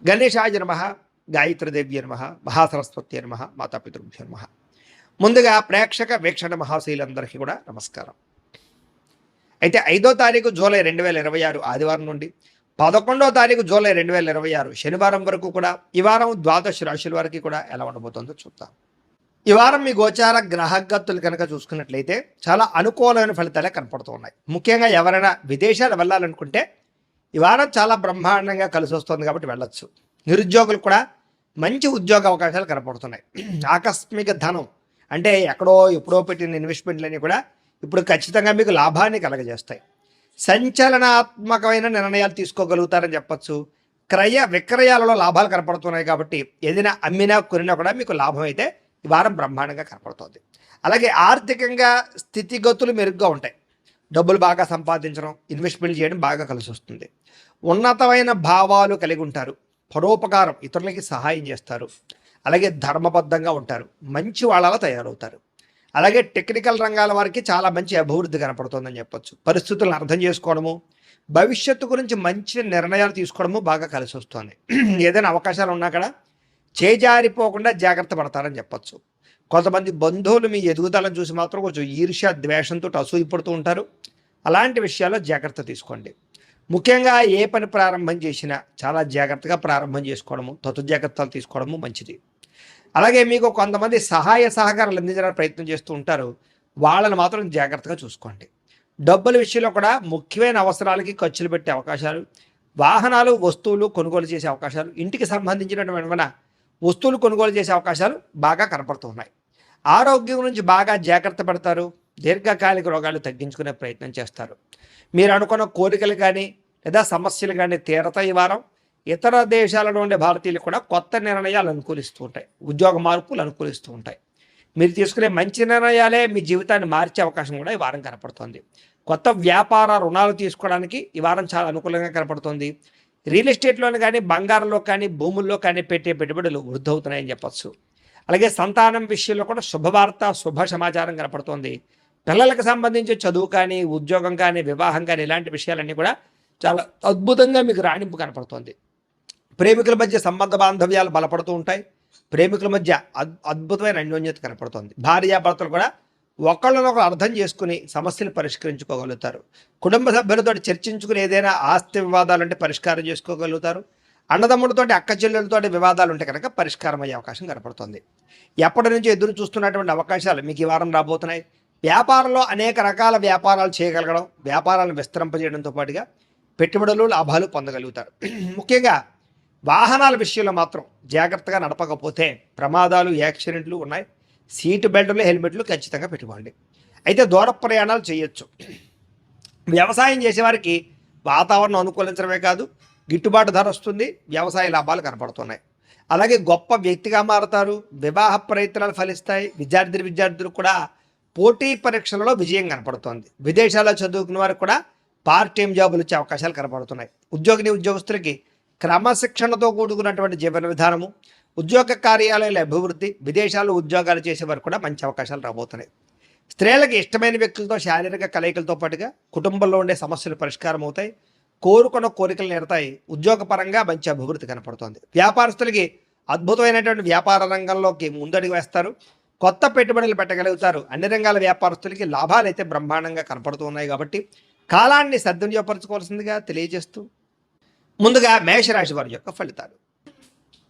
గణేశాయ నమః, గాయత్రీదేవ్యై నమః, మహాసరస్వత్యై నమః, మాతాపితృభ్యో నమః. ముందుగా ప్రేక్షక వీక్షణ మహాశైలందరికీ కూడా నమస్కారం. అయితే 5వ తారీఖు జూలై 2026 ఆదివారం నుండి 11వ తారీఖు జూలై 2026 శనివారం వరకు కూడా ఈ వారం ద్వాదశ రాశుల వారికి కూడా ఎలా ఉండబోతుందో చూద్దాం. ఈ వారం మీ గోచార గ్రహగతులు కనుక చూసుకున్నట్లయితే చాలా అనుకూలమైన ఫలితాలే కనపడుతూ ఉన్నాయి. ముఖ్యంగా ఎవరైనా విదేశాలు వెళ్ళాలనుకుంటే ఈ వారం చాలా బ్రహ్మాండంగా కలిసి వస్తుంది కాబట్టి వెళ్ళొచ్చు. నిరుద్యోగులు కూడా మంచి ఉద్యోగ అవకాశాలు కనపడుతున్నాయి. ఆకస్మిక ధనం అంటే ఎక్కడో ఎప్పుడో పెట్టిన ఇన్వెస్ట్మెంట్లన్నీ కూడా ఇప్పుడు ఖచ్చితంగా మీకు లాభాన్ని కలగజేస్తాయి. సంచలనాత్మకమైన నిర్ణయాలు తీసుకోగలుగుతారని చెప్పచ్చు. క్రయ విక్రయాలలో లాభాలు కనపడుతున్నాయి కాబట్టి ఏదైనా అమ్మినా కొనినా కూడా మీకు లాభం అయితే ఈ వారం బ్రహ్మాండంగా కనపడుతుంది. అలాగే ఆర్థికంగా స్థితిగతులు మెరుగ్గా ఉంటాయి. డబ్బులు బాగా సంపాదించడం, ఇన్వెస్ట్మెంట్ చేయడం బాగా కలిసి వస్తుంది. ఉన్నతమైన భావాలు కలిగి ఉంటారు. పరోపకారం, ఇతరులకి సహాయం చేస్తారు. అలాగే ధర్మబద్ధంగా ఉంటారు. మంచి వాళ్ళలా తయారవుతారు. అలాగే టెక్నికల్ రంగాల వారికి చాలా మంచి అభివృద్ధి కనపడుతుందని చెప్పొచ్చు. పరిస్థితులను అర్థం చేసుకోవడము, భవిష్యత్తు గురించి మంచి నిర్ణయాలు తీసుకోవడము బాగా కలిసి వస్తుంది. ఏదైనా అవకాశాలు ఉన్నా కూడా చేజారిపోకుండా జాగ్రత్త పడతారని చెప్పొచ్చు. కొంతమంది బంధువులు మీ ఎదుగుదలను చూసి మాత్రం కొంచెం ఈర్ష్య ద్వేషంతో అసూయపడుతూ ఉంటారు. అలాంటి విషయాల్లో జాగ్రత్త తీసుకోండి. ముఖ్యంగా ఏ పని ప్రారంభం చేసినా చాలా జాగ్రత్తగా ప్రారంభం చేసుకోవడము, జాగ్రత్తలు తీసుకోవడము మంచిది. అలాగే మీకు కొంతమంది సహాయ సహకారాలు అందించడానికి ప్రయత్నం చేస్తూ ఉంటారు. వాళ్ళని మాత్రం జాగ్రత్తగా చూసుకోండి. డబ్బుల విషయంలో కూడా ముఖ్యమైన అవసరాలకి ఖర్చులు పెట్టే అవకాశాలు, వాహనాలు వస్తువులు కొనుగోలు చేసే అవకాశాలు, ఇంటికి సంబంధించినటువంటి వస్తువులు కొనుగోలు చేసే అవకాశాలు బాగా కనపడుతున్నాయి. ఆరోగ్యం గురించి బాగా జాగ్రత్త పడతారు. దీర్ఘకాలిక రోగాలు తగ్గించుకునే ప్రయత్నం చేస్తారు. మీరు అనుకున్న కోరికలు కానీ లేదా సమస్యలు కానీ తీరతాయి. ఈ వారం ఇతర దేశాలలో ఉండే భారతీయులు కూడా కొత్త నిర్ణయాలు అనుకూలిస్తూ ఉంటాయి. ఉద్యోగ మార్పులు అనుకూలిస్తూ ఉంటాయి. మీరు తీసుకునే మంచి నిర్ణయాలే మీ జీవితాన్ని మార్చే అవకాశం కూడా ఈ వారం కనపడుతుంది. కొత్త వ్యాపార రుణాలు తీసుకోవడానికి ఈ వారం చాలా అనుకూలంగా కనపడుతుంది. రియల్ ఎస్టేట్లోని కానీ బంగారంలో కానీ భూముల్లో కానీ పెట్టే పెట్టుబడులు వృద్ధి అవుతున్నాయని చెప్పచ్చు. అలాగే సంతానం విషయంలో కూడా శుభవార్త, శుభ సమాచారం కనపడుతుంది. పిల్లలకు సంబంధించి చదువు కానీ, ఉద్యోగం కానీ, వివాహం కానీ ఇలాంటి విషయాలన్నీ కూడా చాలా అద్భుతంగా మీకు రాణింపు కనపడుతుంది. ప్రేమికుల మధ్య సంబంధ బాంధవ్యాలు బలపడుతూ ఉంటాయి. ప్రేమికుల మధ్య అద్భుతమైన అన్యోన్యత కనపడుతుంది. భార్యాభర్తలు కూడా ఒకళ్ళనొకరు అర్థం చేసుకుని సమస్యలు పరిష్కరించుకోగలుగుతారు. కుటుంబ సభ్యులతో చర్చించుకుని ఏదైనా ఆస్తి వివాదాలు ఉంటే పరిష్కారం చేసుకోగలుగుతారు. అన్నదమ్ములతో, అక్క చెల్లెలతో వివాదాలు ఉంటే కనుక పరిష్కారం అయ్యే అవకాశం కనపడుతుంది. ఎప్పటి నుంచి ఎదురు చూస్తున్నటువంటి అవకాశాలు మీకు ఈ వారం రాబోతున్నాయి. వ్యాపారంలో అనేక రకాల వ్యాపారాలు చేయగలగడం, వ్యాపారాలను విస్తరింపజేయడంతో పాటుగా పెట్టుబడులు, లాభాలు పొందగలుగుతారు. ముఖ్యంగా వాహనాల విషయంలో మాత్రం జాగ్రత్తగా నడపకపోతే ప్రమాదాలు, యాక్సిడెంట్లు ఉన్నాయి. సీటు బెల్టులు, హెల్మెట్లు ఖచ్చితంగా పెట్టుకోండి. అయితే దూర ప్రయాణాలు చేయొచ్చు. వ్యవసాయం చేసేవారికి వాతావరణం అనుకూలించడమే కాదు, గిట్టుబాటు ధర వస్తుంది. వ్యవసాయ లాభాలు కనపడుతున్నాయి. అలాగే గొప్ప వ్యక్తిగా మారుతారు. వివాహ ప్రయత్నాలు ఫలిస్తాయి. విద్యార్థులు కూడా పోటీ పరీక్షలలో విజయం కనపడుతోంది. విదేశాల్లో చదువుకున్న వారికి కూడా పార్ట్ టైం జాబులు వచ్చే అవకాశాలు కనపడుతున్నాయి. ఉద్యోగస్తులకి క్రమశిక్షణతో కూడుకున్నటువంటి జీవన విధానము, ఉద్యోగ కార్యాలయాల అభివృద్ధి, విదేశాల్లో ఉద్యోగాలు చేసేవారు కూడా మంచి అవకాశాలు రాబోతున్నాయి. స్త్రీలకు ఇష్టమైన వ్యక్తులతో శారీరక కలయికలతో పాటుగా కుటుంబంలో ఉండే సమస్యలు పరిష్కారం అవుతాయి. కోరుకున్న కోరికలు నెరతాయి. ఉద్యోగపరంగా మంచి అభివృద్ధి కనపడుతోంది. వ్యాపారస్తులకి అద్భుతమైనటువంటి వ్యాపార రంగంలోకి ముందడుగు వేస్తారు. కొత్త పెట్టుబడులు పెట్టగలుగుతారు. అన్ని రంగాల వ్యాపారస్తులకి లాభాలు అయితే బ్రహ్మాండంగా కనపడుతూ ఉన్నాయి కాబట్టి కాలాన్ని సద్వినియోగపరచుకోవాల్సిందిగా తెలియజేస్తూ ముందుగా మేషరాశి వారి యొక్క ఫలితాలు.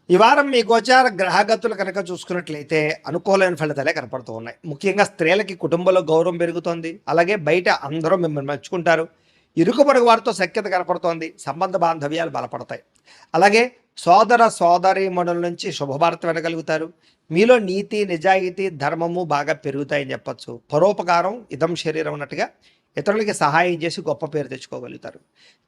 ఈ వారం మీ గోచార గ్రహగతులు కనుక చూసుకున్నట్లయితే అనుకూలమైన ఫలితాలే కనపడుతూ ఉన్నాయి. ముఖ్యంగా స్త్రీలకి కుటుంబంలో గౌరవం పెరుగుతోంది. అలాగే బయట అందరూ మిమ్మల్ని మెచ్చుకుంటారు. ఇరుకు పొరుగు వారితో సఖ్యత కనపడుతోంది. సంబంధ బాంధవ్యాలు బలపడతాయి. అలాగే సోదర సోదరీమణుల నుంచి శుభవార్త వినగలుగుతారు. మీలో నీతి, నిజాయితీ, ధర్మము బాగా పెరుగుతాయని చెప్పచ్చు. పరోపకారం ఇదం శరీరం అన్నట్టుగా ఇతరులకి సహాయం చేసి గొప్ప పేరు తెచ్చుకోగలుగుతారు.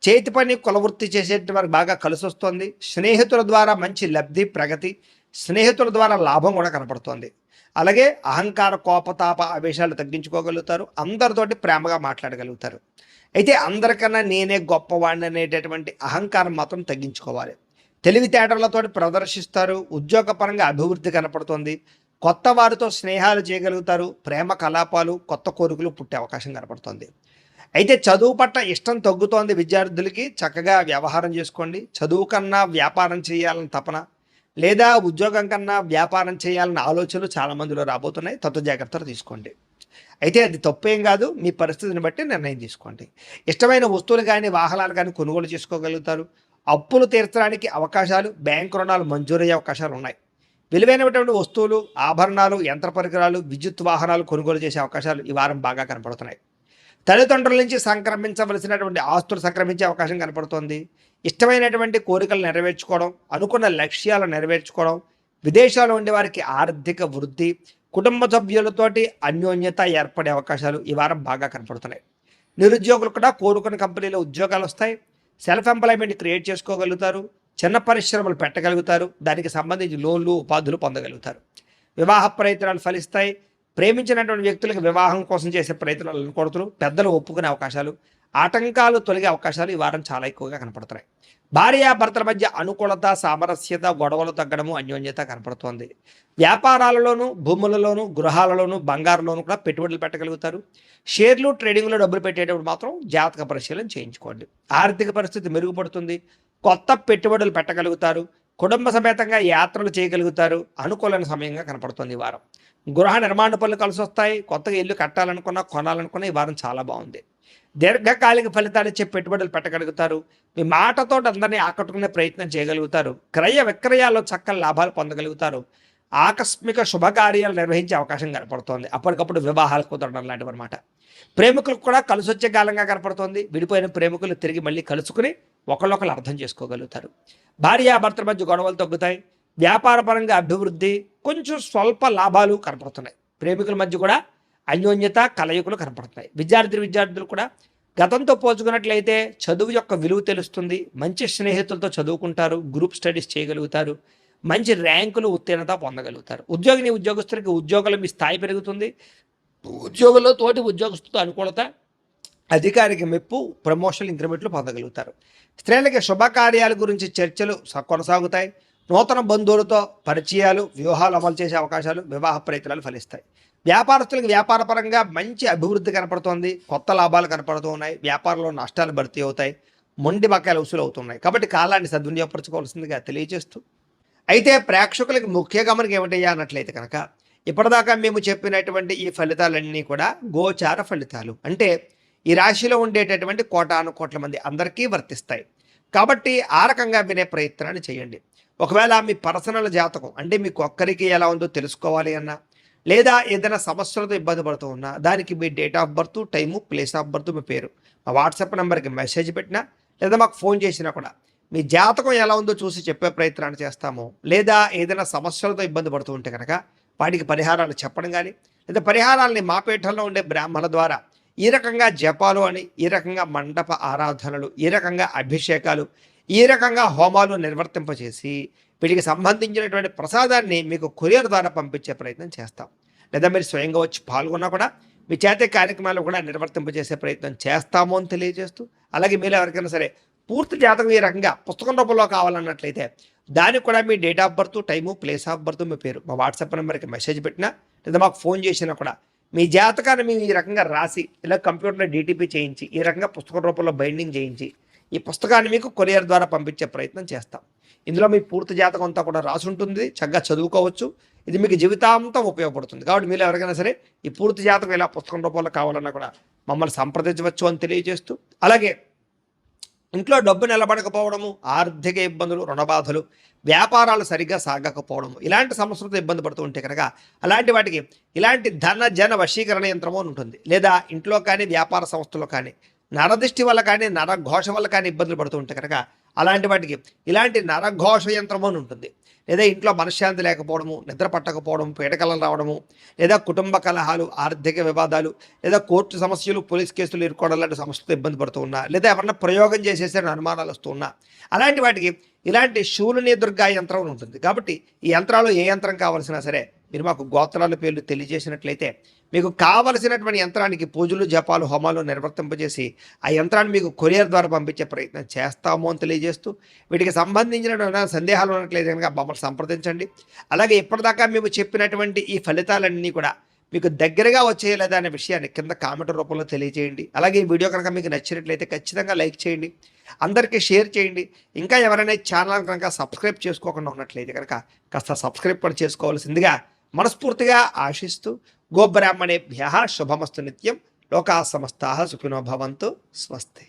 చేతి పని, కులవృత్తి చేసేటి వారికి బాగా కలిసి వస్తుంది. స్నేహితుల ద్వారా మంచి లబ్ధి, ప్రగతి, స్నేహితుల ద్వారా లాభం కూడా కనపడుతోంది. అలాగే అహంకార, కోపతాప ఆవేశాలు తగ్గించుకోగలుగుతారు. అందరితోటి ప్రేమగా మాట్లాడగలుగుతారు. అయితే అందరికన్నా నేనే గొప్పవాడిని అనేటటువంటి అహంకారం మాత్రం తగ్గించుకోవాలి. తెలివితేటలతో ప్రదర్శిస్తారు. ఉద్యోగపరంగా అభివృద్ధి కనపడుతుంది. కొత్త వారితో స్నేహాలు చేయగలుగుతారు. ప్రేమ కలాపాలు, కొత్త కోరికలు పుట్టే అవకాశం కనపడుతుంది. అయితే చదువు పట్ల ఇష్టం తగ్గుతోంది విద్యార్థులకి, చక్కగా వ్యవహారం చేసుకోండి. చదువు కన్నా వ్యాపారం చేయాలని తపన, లేదా ఉద్యోగం కన్నా వ్యాపారం చేయాలన్న ఆలోచనలు చాలా మందిలో రాబోతున్నాయి. జాగ్రత్తలు తీసుకోండి. అయితే అది తప్పేం కాదు. మీ పరిస్థితిని బట్టి నిర్ణయం తీసుకోండి. ఇష్టమైన వస్తువులు కానీ, వాహనాలు కానీ కొనుగోలు చేసుకోగలుగుతారు. అప్పులు తీర్చడానికి అవకాశాలు, బ్యాంకు రుణాలు మంజూరయ్యే అవకాశాలు ఉన్నాయి. విలువైనటువంటి వస్తువులు, ఆభరణాలు, యంత్ర పరికరాలు, విద్యుత్ వాహనాలు కొనుగోలు చేసే అవకాశాలు ఈ వారం బాగా కనపడుతున్నాయి. తల్లిదండ్రుల నుంచి సంక్రమించవలసినటువంటి ఆస్తులు సంక్రమించే అవకాశం కనపడుతోంది. ఇష్టమైనటువంటి కోరికలు నెరవేర్చుకోవడం, అనుకున్న లక్ష్యాలు నెరవేర్చుకోవడం, విదేశాల్లో ఉండే వారికి ఆర్థిక వృద్ధి, కుటుంబ సభ్యులతోటి అన్యోన్యత ఏర్పడే అవకాశాలు ఈ వారం బాగా కనపడుతున్నాయి. నిరుద్యోగులు కూడా కోరుకున్న కంపెనీలో ఉద్యోగాలు వస్తాయి. సెల్ఫ్ ఎంప్లాయ్మెంట్ క్రియేట్ చేసుకోగలుగుతారు. చిన్న పరిశ్రమలు పెట్టగలుగుతారు. దానికి సంబంధించి లోన్లు, ఉపాధులు పొందగలుగుతారు. వివాహ ప్రయత్నాలు ఫలిస్తాయి. ప్రేమించినటువంటి వ్యక్తులకు వివాహం కోసం చేసే ప్రయత్నాలను కొడుతున్నారు. పెద్దలు ఒప్పుకునే అవకాశాలు, ఆటంకాలు తొలగే అవకాశాలు ఈ వారం చాలా ఎక్కువగా కనపడుతున్నాయి. భార్యాభర్తల మధ్య అనుకూలత, సామరస్యత, గొడవలు తగ్గడము, అన్యోన్యత కనపడుతోంది. వ్యాపారాలలోనూ, భూములలోనూ, గృహాలలోనూ, బంగారులోనూ కూడా పెట్టుబడులు పెట్టగలుగుతారు. షేర్లు, ట్రేడింగ్లో డబ్బులు పెట్టేటప్పుడు మాత్రం జాతక పరిశీలన చేయించుకోండి. ఆర్థిక పరిస్థితి మెరుగుపడుతుంది. కొత్త పెట్టుబడులు పెట్టగలుగుతారు. కుటుంబ సమేతంగా యాత్రలు చేయగలుగుతారు. అనుకూలమైన సమయంగా కనపడుతుంది ఈ వారం. గృహ నిర్మాణ పనులు కలిసి వస్తాయి. కొత్తగా ఇల్లు కట్టాలనుకున్నా, కొనాలనుకున్నా ఈ వారం చాలా బాగుంది. దీర్ఘకాలిక ఫలితాలు ఇచ్చే పెట్టుబడులు పెట్టగలుగుతారు. మీ మాటతో అందరినీ ఆకట్టుకునే ప్రయత్నం చేయగలుగుతారు. క్రయ విక్రయాల్లో చక్కని లాభాలు పొందగలుగుతారు. ఆకస్మిక శుభకార్యాలు నిర్వహించే అవకాశం కనపడుతోంది. అప్పటికప్పుడు వివాహాలు కుదరడం లాంటివి అనమాట. ప్రేమికులకు కూడా కలిసి వచ్చే కాలంగా కనపడుతోంది. విడిపోయిన ప్రేమికులు తిరిగి మళ్ళీ కలుసుకుని ఒకళ్ళొకళ్ళు అర్థం చేసుకోగలుగుతారు. భార్యాభర్తల మధ్య గొడవలు తగ్గుతాయి. వ్యాపారపరంగా అభివృద్ధి, కొంచెం స్వల్ప లాభాలు కనపడుతున్నాయి. ప్రేమికుల మధ్య కూడా అన్యోన్యత, కలయికలు కనపడుతున్నాయి. విద్యార్థులు కూడా గతంతో పోల్చుకున్నట్లయితే చదువు యొక్క విలువ తెలుస్తుంది. మంచి స్నేహితులతో చదువుకుంటారు. గ్రూప్ స్టడీస్ చేయగలుగుతారు. మంచి ర్యాంకులు, ఉత్తీర్ణత పొందగలుగుతారు. ఉద్యోగస్తులకి ఉద్యోగాలు మీ స్థాయి పెరుగుతుంది. ఉద్యోగంలో తోటి ఉద్యోగస్తులతో అనుకూలత, అధికారికి మెప్పు, ప్రమోషన్, ఇంక్రిమెంట్లు పొందగలుగుతారు. స్త్రీలకి శుభకార్యాల గురించి చర్చలు కొనసాగుతాయి. నూతన బంధువులతో పరిచయాలు, వ్యూహాలు అమలు చేసే అవకాశాలు, వివాహ ప్రయత్నాలు ఫలిస్తాయి. వ్యాపారస్తులకు వ్యాపారపరంగా మంచి అభివృద్ధి కనపడుతోంది. కొత్త లాభాలు కనపడుతూ ఉన్నాయి. వ్యాపారంలో నష్టాలు భర్తీ అవుతాయి. మొండి బకాయిలు వసూలు అవుతున్నాయి. కాబట్టి కాలాన్ని సద్వినియోగపరచుకోవాల్సిందిగా తెలియజేస్తూ, అయితే ప్రేక్షకులకు ముఖ్య గమనిక ఏమిటయ్యా అన్నట్లయితే కనుక, ఇప్పటిదాకా మేము చెప్పినటువంటి ఈ ఫలితాలన్నీ కూడా గోచార ఫలితాలు. అంటే ఈ రాశిలో ఉండేటటువంటి కోటాను కోట్ల మంది అందరికీ వర్తిస్తాయి. కాబట్టి ఆ రకంగా వినే ప్రయత్నాన్ని చేయండి. ఒకవేళ మీ పర్సనల్ జాతకం అంటే మీకు ఒక్కరికి ఎలా ఉందో తెలుసుకోవాలి అన్నా, లేదా ఏదైనా సమస్యలతో ఇబ్బంది పడుతూ ఉన్నా, దానికి మీ date of birth, time, place of birth, మీ పేరు మా వాట్సాప్ నెంబర్కి మెసేజ్ పెట్టినా, లేదా మాకు ఫోన్ చేసినా కూడా మీ జాతకం ఎలా ఉందో చూసి చెప్పే ప్రయత్నాన్ని చేస్తాము. లేదా ఏదైనా సమస్యలతో ఇబ్బంది పడుతూ ఉంటే కనుక వాటికి పరిహారాలు చెప్పడం కానీ, లేదా పరిహారాలని మా పీఠంలో ఉండే బ్రాహ్మణుల ద్వారా ఈ రకంగా జపాలు అని, ఈ రకంగా మండప ఆరాధనలు, ఈ రకంగా అభిషేకాలు, ఈ రకంగా హోమాలు నిర్వర్తింపచేసి వీటికి సంబంధించినటువంటి ప్రసాదాన్ని మీకు కొరియర్ ద్వారా పంపించే ప్రయత్నం చేస్తాం. లేదా మీరు స్వయంగా వచ్చి పాల్గొన్నా కూడా మీ చేతే కార్యక్రమాలు కూడా నిర్వర్తింపజేసే ప్రయత్నం చేస్తాము అని తెలియజేస్తూ, అలాగే మీరు ఎవరికైనా సరే పూర్తి జాతకం ఈ రకంగా పుస్తకం రూపంలో కావాలన్నట్లయితే దానికి కూడా మీ date of birth, time, place of birth, మీ పేరు మా వాట్సాప్ నెంబర్కి మెసేజ్ పెట్టినా, లేదా మాకు ఫోన్ చేసినా కూడా మీ జాతకాన్ని మేము ఈ రకంగా రాసి, ఇలా కంప్యూటర్లో డీటీపీ చేయించి, ఈ రకంగా పుస్తకం రూపంలో బైండింగ్ చేయించి ఈ పుస్తకాన్ని మీకు కొరియర్ ద్వారా పంపించే ప్రయత్నం చేస్తాం. ఇందులో మీ పూర్తి జాతకం అంతా కూడా రాసి ఉంటుంది. చక్కగా చదువుకోవచ్చు. ఇది మీకు జీవితాంతం ఉపయోగపడుతుంది. కాబట్టి మీరు ఎవరికైనా సరే ఈ పూర్తి జాతకం ఇలా పుస్తకం రూపంలో కావాలన్నా కూడా మమ్మల్ని సంప్రదించవచ్చు అని తెలియజేస్తూ, అలాగే ఇంట్లో డబ్బు నిలబడకపోవడము, ఆర్థిక ఇబ్బందులు, రుణబాధలు, వ్యాపారాలు సరిగ్గా సాగకపోవడము, ఇలాంటి సమస్యలతో ఇబ్బంది పడుతూ ఉంటే కనుక అలాంటి వాటికి ఇలాంటి ధన జన వశీకరణ యంత్రము అని ఉంటుంది. లేదా ఇంట్లో కానీ వ్యాపార సంస్థలో కానీ నరదృష్టి వల్ల కానీ, నరఘోష వల్ల కానీ ఇబ్బందులు పడుతూ ఉంటే కనుక అలాంటి వాటికి ఇలాంటి నరఘోష యంత్రము అని ఉంటుంది. లేదా ఇంట్లో మనశ్శాంతి లేకపోవడము, నిద్ర పట్టకపోవడం, పీడకలలు రావడము, లేదా కుటుంబ కలహాలు, ఆర్థిక వివాదాలు, లేదా కోర్టు సమస్యలు, పోలీస్ కేసులు ఇరుక్కోవడం లాంటి సమస్యలతో ఇబ్బంది పడుతూ ఉన్నా, లేదా ఎవరన్నా ప్రయోగం చేసేసే అనుమానాలు వస్తూ ఉన్నా, అలాంటి వాటికి ఇలాంటి శూలిని దుర్గా యంత్రం ఉంటుంది. కాబట్టి ఈ యంత్రాలు ఏ యంత్రం కావాల్సినా సరే మీరు మాకు గోత్రాల పేర్లు తెలియజేసినట్లయితే మీకు కావలసినటువంటి యంత్రానికి పూజలు, జపాలు, హోమాలు నిర్వర్తింపజేసి ఆ యంత్రాన్ని మీకు కొరియర్ ద్వారా పంపించే ప్రయత్నం చేస్తాము అని తెలియజేస్తూ, వీటికి సంబంధించిన సందేహాలు ఉన్నట్లయితే కనుక మమ్మల్ని సంప్రదించండి. అలాగే ఇప్పటిదాకా మేము చెప్పినటువంటి ఈ ఫలితాలన్నీ కూడా మీకు దగ్గరగా వచ్చేయలేదా అనే విషయాన్ని కింద కామెంట్ రూపంలో తెలియజేయండి. అలాగే ఈ వీడియో కనుక మీకు నచ్చినట్లయితే ఖచ్చితంగా లైక్ చేయండి, అందరికీ షేర్ చేయండి. ఇంకా ఎవరైనా ఛానల్ కనుక సబ్స్క్రైబ్ చేసుకోకుండా ఉన్నట్లయితే కనుక కాస్త సబ్స్క్రైబ్ కూడా చేసుకోవాల్సిందిగా మనస్ఫూర్తిగా ఆశిస్తూ గోబ్రాహ్మణేభ్యః శుభమస్తు నిత్యం. లోకా సమస్తాః సుఖినో భవంతు. స్వస్తి.